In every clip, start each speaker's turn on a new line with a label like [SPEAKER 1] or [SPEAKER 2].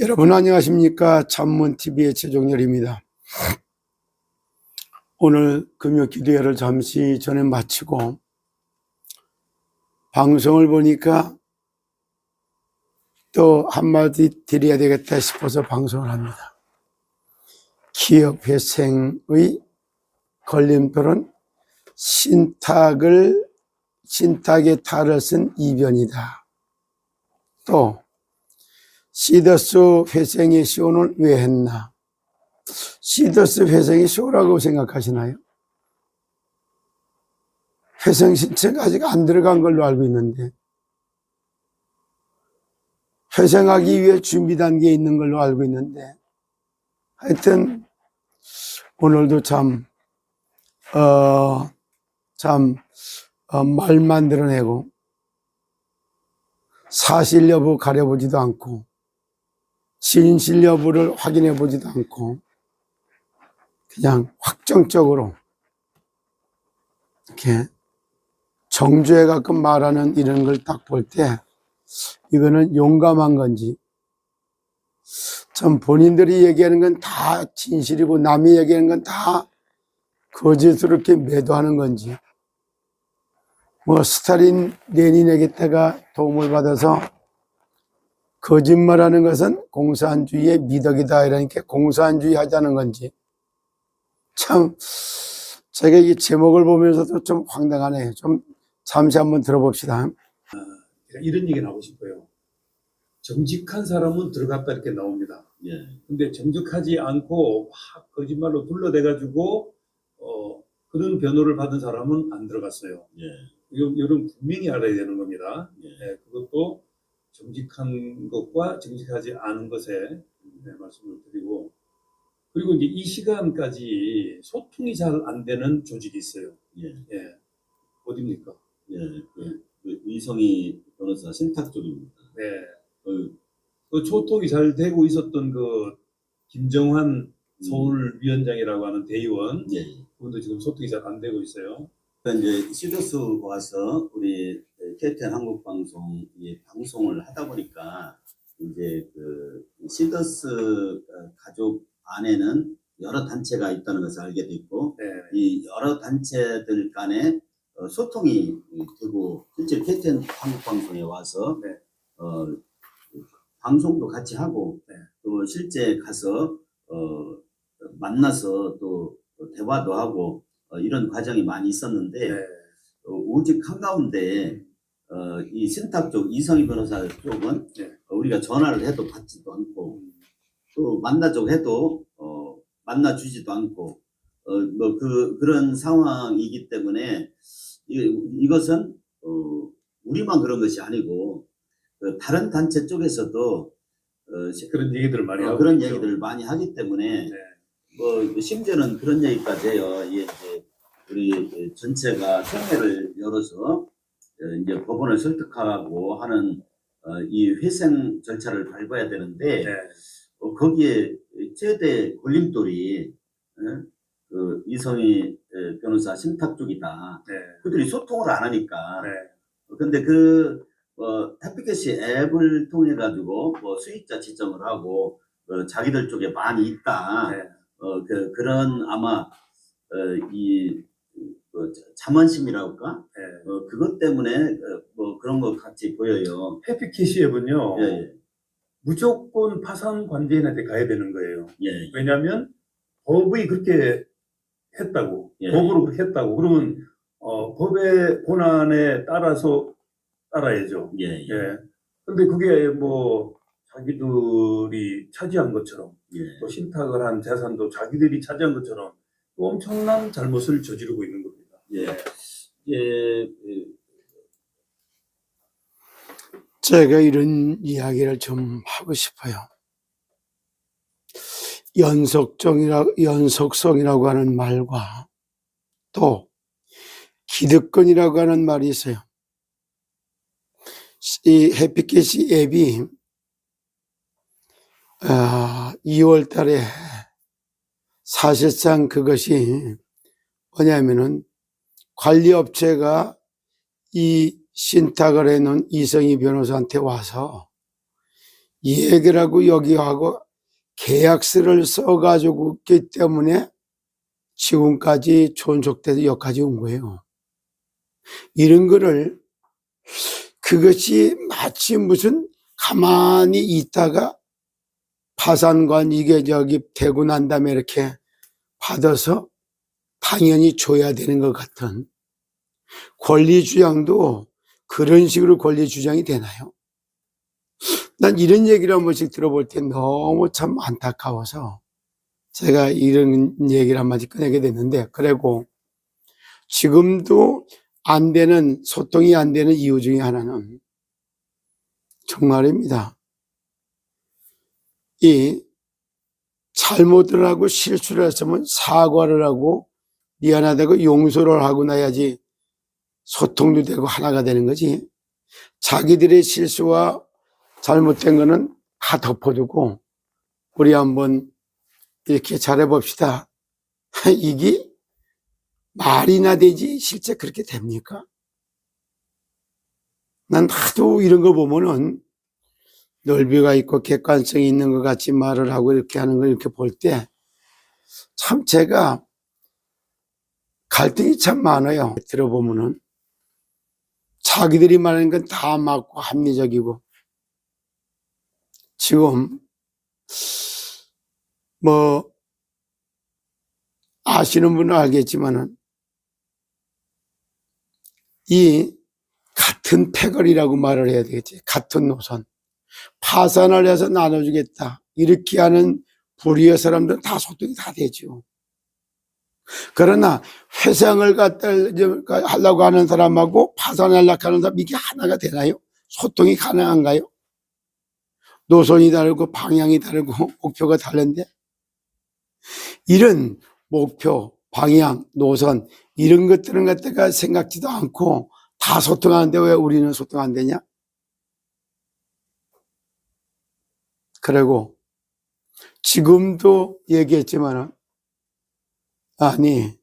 [SPEAKER 1] 여러분 안녕하십니까? 참문TV의 최종열입니다. 오늘 금요 기도회를 잠시 전에 마치고 방송을 보니까 또 한마디 드려야 되겠다 싶어서 방송을 합니다. 기업회생의 걸림돌은 신탁의 탈을 쓴 이변이다. 또 시더스 회생의 쇼는 왜 했나? 시더스 회생이 쇼라고 생각하시나요? 회생 신청가 아직 안 들어간 걸로 알고 있는데 회생하기 위해 준비 단계에 있는 걸로 알고 있는데 하여튼 오늘도 말 만들어내고 사실 여부 가려보지도 않고 진실 여부를 확인해 보지도 않고 그냥 확정적으로 이렇게 정죄에 가끔 말하는 이런 걸 딱 볼 때 이거는 용감한 건지 참 본인들이 얘기하는 건 다 진실이고 남이 얘기하는 건 다 거짓으로 이렇게 매도하는 건지 뭐 스탈린 레닌에게다가 도움을 받아서 거짓말하는 것은 공산주의의 미덕이다 이러니까 공산주의 하자는 건지 참 제가 이 제목을 보면서도 좀 황당하네요. 좀 잠시 한번 들어봅시다.
[SPEAKER 2] 이런 얘기는 하고 싶어요. 정직한 사람은 들어갔다 이렇게 나옵니다. 근데 정직하지 않고 막 거짓말로 둘러대가지고 그런 변호를 받은 사람은 안 들어갔어요. 이런 분명히 알아야 되는 겁니다. 그것도 정직한 것과 정직하지 않은 것에 말씀을 드리고, 그리고 이제 이 시간까지 소통이 잘 안 되는 조직이 있어요. 어디입니까?
[SPEAKER 3] 그 이성희 변호사 신탁 쪽입니다.
[SPEAKER 2] 그 소통이 잘 되고 있었던 그 김정환 서울위원장이라고 하는 대의원, 그분도 지금 소통이 잘 안 되고 있어요.
[SPEAKER 3] 그러니까 이제 시더스 와서 우리 KTN 한국방송 방송을 하다 보니까 이제 그 시더스 가족 안에는 여러 단체가 있다는 것을 알게 됐고, 이 여러 단체들 간에 소통이 되고 실제 KTN 한국방송에 와서 방송도 같이 하고 또 실제 가서 만나서 또 대화도 하고 이런 과정이 많이 있었는데 오직 한가운데 이 신탁 쪽 이성희 변호사 쪽은 우리가 전화를 해도 받지도 않고 또 만나자고 해도 만나주지도 않고 뭐 그런 상황이기 때문에 이것은 우리만 그런 것이 아니고 다른 단체 쪽에서도
[SPEAKER 2] 그런 얘기들을 많이 하고
[SPEAKER 3] 그런
[SPEAKER 2] 있죠.
[SPEAKER 3] 얘기들을 많이 하기 때문에 뭐 심지어는 그런 얘기까지 해요. 이제 우리 전체가 총회를 열어서 이제 법원을 설득하고 하는 이 회생 절차를 밟아야 되는데 거기에 최대 걸림돌이 그 이성희 변호사 신탁 쪽이다. 그들이 소통을 안 하니까. 근데 햇빛캐시 앱을 통해 가지고 뭐 수익자 지정을 하고 자기들 쪽에 많이 있다. 그런 아마 자만심이라고 할까? 그것 때문에 뭐 그런 것 같이 보여요.
[SPEAKER 2] 햇빛캐시 앱은요. 무조건 파산 관계인한테 가야 되는 거예요. 왜냐하면 법이 그렇게 했다고, 법으로 그렇게 했다고. 그러면 법의 권한에 따라서 따라야죠. 근데 그게 뭐 자기들이 차지한 것처럼 또 신탁을 한 재산도 자기들이 차지한 것처럼 또 엄청난 잘못을 저지르고 있는 겁니다.
[SPEAKER 1] 제가 이런 이야기를 좀 하고 싶어요. 연속성이라고 하는 말과 또 기득권이라고 하는 말이 있어요. 이 햇빛캐시 앱이 2월 달에 사실상 그것이 뭐냐면은 관리업체가 이 신탁을 해놓은 이성희 변호사한테 와서 얘기를 하고 여기하고 계약서를 써가지고 있기 때문에 지금까지 존속돼서 여기까지 온 거예요. 이런 거를 그것이 마치 무슨 가만히 있다가 파산관 이게 저기 되고 난 다음에 이렇게 받아서 당연히 줘야 되는 것 같은 권리주장도 그런 식으로 권리주장이 되나요? 난 이런 얘기를 한 번씩 들어볼 때 너무 참 안타까워서 제가 이런 얘기를 한마디 꺼내게 됐는데, 그리고 지금도 안 되는, 소통이 안 되는 이유 중에 하나는 정말입니다. 이 잘못을 하고 실수를 했으면 사과를 하고 미안하다고 용서를 하고 나야지 소통도 되고 하나가 되는 거지. 자기들의 실수와 잘못된 거는 다 덮어두고 우리 한번 이렇게 잘해봅시다. 이게 말이나 되지 실제 그렇게 됩니까? 난 하도 이런 거 보면은 넓이가 있고 객관성이 있는 것 같이 말을 하고 이렇게 하는 걸 이렇게 볼 때 참 제가 갈등이 참 많아요. 들어보면은 자기들이 말하는 건 다 맞고 합리적이고, 지금 뭐 아시는 분은 알겠지만은 이 같은 패거리라고 말을 해야 되겠지. 같은 노선. 파산을 해서 나눠주겠다. 이렇게 하는 불의의 사람들은 다 소통이 다 되죠. 그러나 회상을 갖다 하려고 하는 사람하고 파산하려고 하는 사람, 이게 하나가 되나요? 소통이 가능한가요? 노선이 다르고 방향이 다르고 목표가 다른데, 이런 목표, 방향, 노선 이런 것들은 갖다가 생각지도 않고 다 소통하는데 왜 우리는 소통 안 되냐? 그리고 지금도 얘기했지만, 아니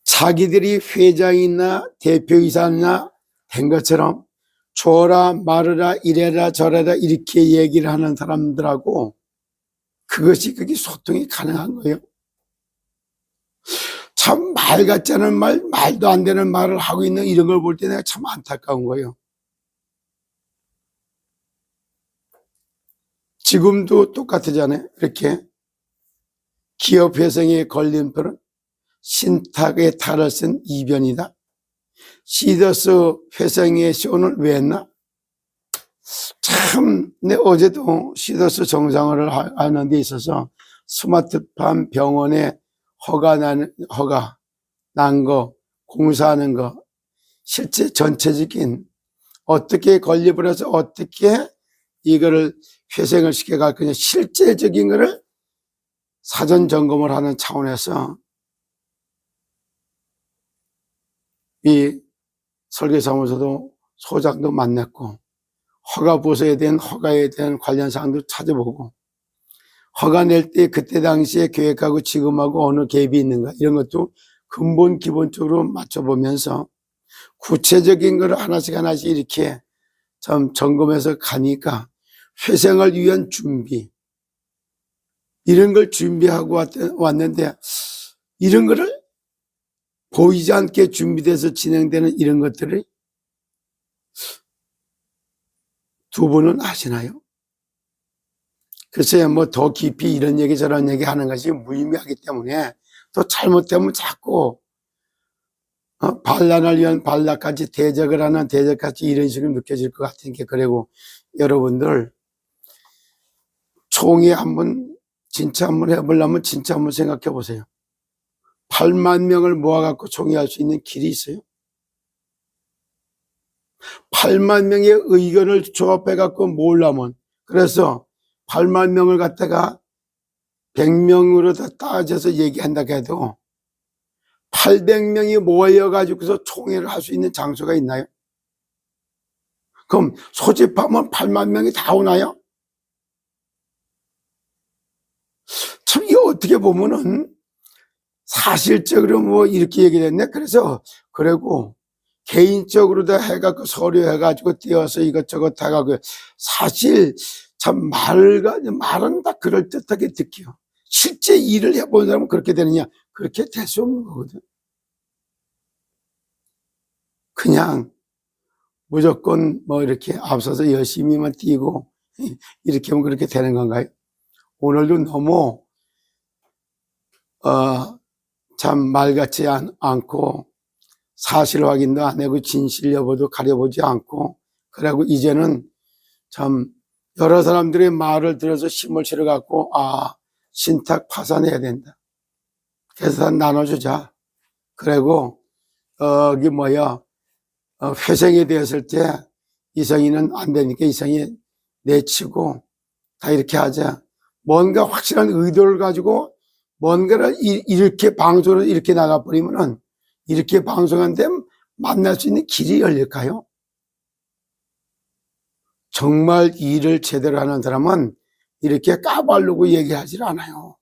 [SPEAKER 1] 자기들이 회장이나 대표이사나 된 것처럼 줘라 말으라 이래라 저래라 이렇게 얘기를 하는 사람들하고 그게 소통이 가능한 거예요. 참 말 같지 않은 말, 말도 안 되는 말을 하고 있는 이런 걸 볼 때 내가 참 안타까운 거예요. 지금도 똑같으잖아요. 이렇게 기업 회생의 걸림돌은 신탁의 탈을 쓴 이변이다. 시더스 회생의 쇼는 왜 했나? 참, 내 어제도 시더스 정상화를 하는 데 있어서 스마트팜 병원에 허가 난 거, 공사하는 거, 실제 전체적인 어떻게 건립을 해서 어떻게 이거를 회생을 시켜갈 거냐, 실제적인 거를 사전 점검을 하는 차원에서 이 설계사무소도 소장도 만났고, 허가 부서에 대한 허가에 대한 관련 사항도 찾아보고, 허가 낼 때 그때 당시에 계획하고 지금하고 어느 갭이 있는가 이런 것도 근본 기본적으로 맞춰보면서 구체적인 걸 하나씩 이렇게 참 점검해서 가니까 회생을 위한 준비, 이런 걸 준비하고 왔는데, 이런 거를 보이지 않게 준비돼서 진행되는 이런 것들을 두 분은 아시나요? 글쎄요, 뭐 더 깊이 이런 얘기 저런 얘기 하는 것이 무의미하기 때문에 또 잘못되면 자꾸 반란을 위한 반란까지 대적을 하는 대적같이 이런 식으로 느껴질 것 같은 게, 그리고 여러분들 총회 진짜 한번 해보려면 진짜 한번 생각해 보세요. 8만 명을 모아갖고 총회할 수 있는 길이 있어요? 8만 명의 의견을 조합해갖고 모으려면, 그래서 8만 명을 갖다가 100명으로 다 따져서 얘기한다 해도 800명이 모여가지고서 총회를 할 수 있는 장소가 있나요? 그럼 소집하면 8만 명이 다 오나요? 참, 이거 어떻게 보면은 사실적으로 뭐 이렇게 얘기를 했네. 그래서, 그리고 개인적으로도 해갖고 서류 해가지고 띄어서 이것저것 해가고 사실 참 말은 다 그럴듯하게 듣기요. 실제 일을 해본 사람은 그렇게 되느냐? 그렇게 될 수 없는 거거든. 그냥 무조건 뭐 이렇게 앞서서 열심히만 뛰고 이렇게 하면 그렇게 되는 건가요? 오늘도 너무 참 말 같지 않고 사실 확인도 안 하고 진실 여부도 가려보지 않고 그리고 이제는 참 여러 사람들의 말을 들어서 힘을 실어갖고 신탁 파산해야 된다. 그래서 다 나눠주자. 그리고 회생이 되었을 때 이성이는 안 되니까 이성이 내치고 다 이렇게 하자. 뭔가 확실한 의도를 가지고 뭔가를 이렇게 방송을 이렇게 나가버리면은 이렇게 방송한데 만날 수 있는 길이 열릴까요? 정말 일을 제대로 하는 사람은 이렇게 까발르고 얘기하지 않아요.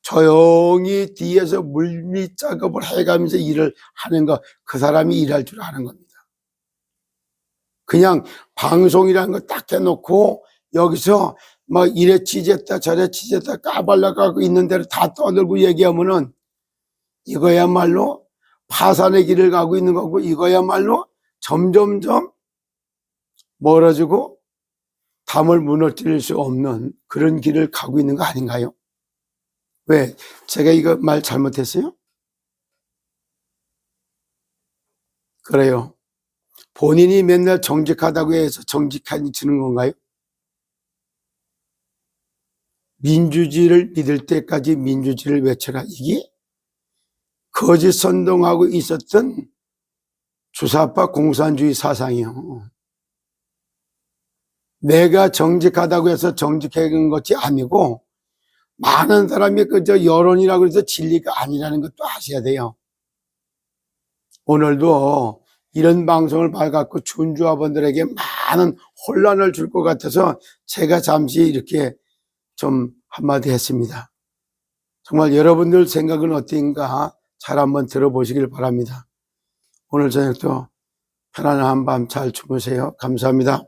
[SPEAKER 1] 조용히 뒤에서 물밑 작업을 해가면서 일을 하는 거, 그 사람이 일할 줄 아는 겁니다. 그냥 방송이라는 거 딱 해놓고 여기서 막 이래 취재했다 저래 취재했다 까발려가고 있는 대로 다 떠들고 얘기하면은 이거야말로 파산의 길을 가고 있는 거고 이거야말로 점점점 멀어지고 담을 무너뜨릴 수 없는 그런 길을 가고 있는 거 아닌가요? 왜? 제가 이거 말 잘못했어요? 그래요. 본인이 맨날 정직하다고 해서 정직해지는 건가요? 민주주의를 믿을 때까지 민주주의를 외쳐라. 이게 거짓 선동하고 있었던 주사파 공산주의 사상이요. 내가 정직하다고 해서 정직한 것이 아니고 많은 사람이 그저 여론이라고 해서 진리가 아니라는 것도 아셔야 돼요. 오늘도 이런 방송을 봐갖고 준주화분들에게 많은 혼란을 줄 것 같아서 제가 잠시 이렇게 좀 한마디 했습니다. 정말 여러분들 생각은 어떤가 잘 한번 들어보시길 바랍니다. 오늘 저녁도 편안한 밤 잘 주무세요. 감사합니다.